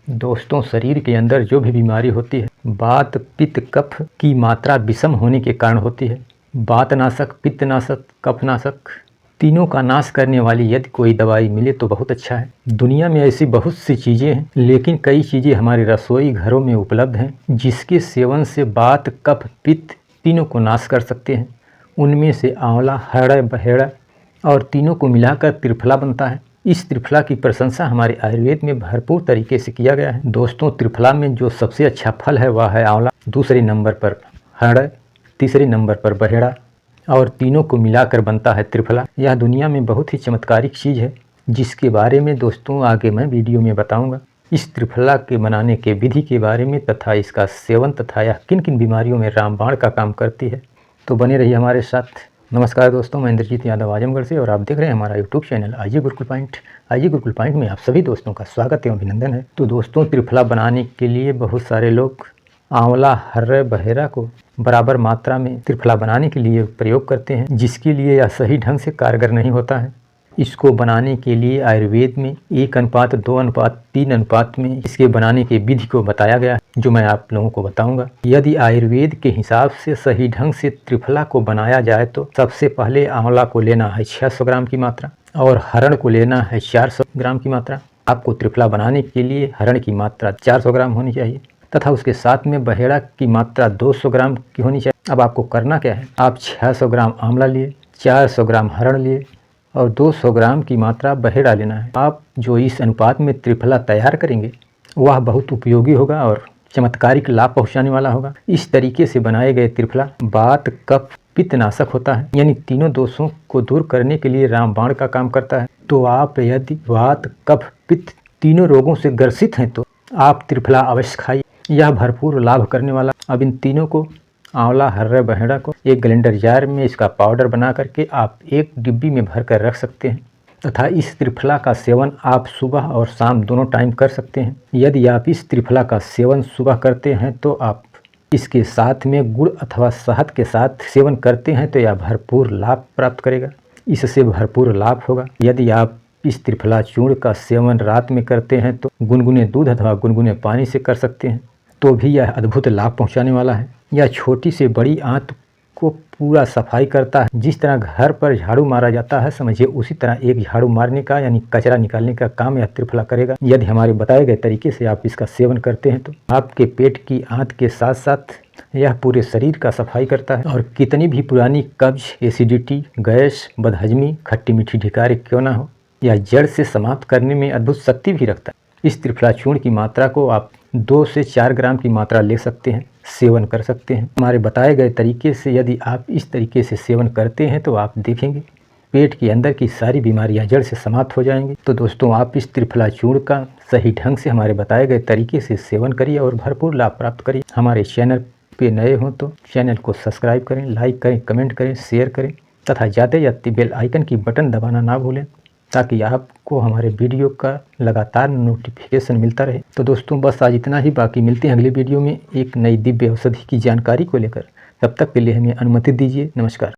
दोस्तों, शरीर के अंदर जो भी बीमारी होती है, वात पित्त कफ की मात्रा विषम होने के कारण होती है। वातनाशक, पित्तनाशक, कफनाशक तीनों का नाश करने वाली यदि कोई दवाई मिले तो बहुत अच्छा है। दुनिया में ऐसी बहुत सी चीज़ें हैं, लेकिन कई चीज़ें हमारे रसोई घरों में उपलब्ध हैं जिसके सेवन से वात कफ पित्त तीनों को नाश कर सकते हैं। उनमें से आंवला, हरड़, बहेड़ा और तीनों को मिलाकर त्रिफला बनता है। इस त्रिफला की प्रशंसा हमारे आयुर्वेद में भरपूर तरीके से किया गया है। दोस्तों, त्रिफला में जो सबसे अच्छा फल है वह है आंवला, दूसरे नंबर पर हरड़, तीसरे नंबर पर बहेड़ा और तीनों को मिलाकर बनता है त्रिफला। यह दुनिया में बहुत ही चमत्कारिक चीज़ है जिसके बारे में दोस्तों आगे मैं वीडियो में बताऊंगा। इस त्रिफला के बनाने के विधि के बारे में तथा इसका सेवन तथा यह किन किन बीमारियों में रामबाण का काम करती है, तो बने रहिए हमारे साथ। नमस्कार दोस्तों, मैं इंद्रजीत यादव आजमगढ़ से और आप देख रहे हैं हमारा यूट्यूब चैनल आइए गुरुकुल पॉइंट। आइए गुरुकुल पॉइंट में आप सभी दोस्तों का स्वागत एवं अभिनंदन है। तो दोस्तों, त्रिफला बनाने के लिए बहुत सारे लोग आंवला, हर्रे, बहेरा को बराबर मात्रा में त्रिफला बनाने के लिए प्रयोग करते हैं, जिसके लिए यह सही ढंग से कारगर नहीं होता है। इसको बनाने के लिए आयुर्वेद में 1:2:3 में इसके बनाने के विधि को बताया गया है, जो मैं आप लोगों को बताऊंगा। यदि आयुर्वेद के हिसाब से सही ढंग से त्रिफला को बनाया जाए तो सबसे पहले आंवला को लेना है 600 ग्राम की मात्रा और हरण को लेना है 400 ग्राम की मात्रा। आपको त्रिफला बनाने के लिए हरण की मात्रा 400 ग्राम होनी चाहिए तथा उसके साथ में बहेड़ा की मात्रा 200 ग्राम की होनी चाहिए। अब आपको करना क्या है, आप 600 ग्राम आंवला लिए, 400 ग्राम हरण लिए और 200 ग्राम की मात्रा बहेड़ा लेना है। आप जो इस अनुपात में त्रिफला तैयार करेंगे वह बहुत उपयोगी होगा और चमत्कारिक लाभ पहुंचाने वाला होगा। इस तरीके से बनाए गए त्रिफला वात कफ पित्तनाशक होता है, यानी तीनों दोषों को दूर करने के लिए रामबाण का काम करता है। तो आप यदि वात कफ पित्त तीनों रोगों से ग्रसित हैं तो आप त्रिफला अवश्य खाइए, यह भरपूर लाभ करने वाला। अब इन तीनों को आंवला, हर्रे, बहेड़ा को एक ग्राइंडर जार में इसका पाउडर बना करके आप एक डिब्बी में भर कर रख सकते हैं तथा इस त्रिफला का सेवन आप सुबह और शाम दोनों टाइम कर सकते हैं। यदि आप इस त्रिफला का सेवन सुबह करते हैं तो आप इसके साथ में गुड़ अथवा शहद के साथ सेवन करते हैं तो यह भरपूर लाभ प्राप्त करेगा, इससे भरपूर लाभ होगा। यदि आप इस त्रिफला चूर्ण का सेवन रात में करते हैं तो गुनगुने दूध अथवा गुनगुने पानी से कर सकते हैं, तो भी यह अद्भुत लाभ पहुंचाने वाला है। यह छोटी से बड़ी आंत को पूरा सफाई करता है। जिस तरह घर पर झाड़ू मारा जाता है, समझिए उसी तरह एक झाड़ू मारने का यानी कचरा निकालने का काम यह त्रिफला करेगा। यदि हमारे बताए गए तरीके से आप इसका सेवन करते हैं तो आपके पेट की आंत के साथ साथ यह पूरे शरीर का सफाई करता है और कितनी भी पुरानी कब्ज, एसिडिटी, गैस, बदहजमी, खट्टी मीठी ढिकारी क्यों ना हो, यह जड़ से समाप्त करने में अद्भुत शक्ति भी रखता है। इस त्रिफला चूर्ण की मात्रा को आप 2 से 4 ग्राम की मात्रा ले सकते हैं, सेवन कर सकते हैं। हमारे बताए गए तरीके से यदि आप इस तरीके से सेवन करते हैं तो आप देखेंगे पेट के अंदर की सारी बीमारियां जड़ से समाप्त हो जाएंगी। तो दोस्तों, आप इस त्रिफला चूर्ण का सही ढंग से हमारे बताए गए तरीके से सेवन करिए और भरपूर लाभ प्राप्त करिए। हमारे चैनल पे नए हों तो चैनल को सब्सक्राइब करें, लाइक करें, कमेंट करें, शेयर करें तथा जाते जाते बेल आइकन की बटन दबाना ना भूलें ताकि आपको हमारे वीडियो का लगातार नोटिफिकेशन मिलता रहे। तो दोस्तों, बस आज इतना ही। बाकी मिलते हैं अगले वीडियो में एक नई दिव्य औषधि की जानकारी को लेकर। तब तक के लिए हमें अनुमति दीजिए। नमस्कार।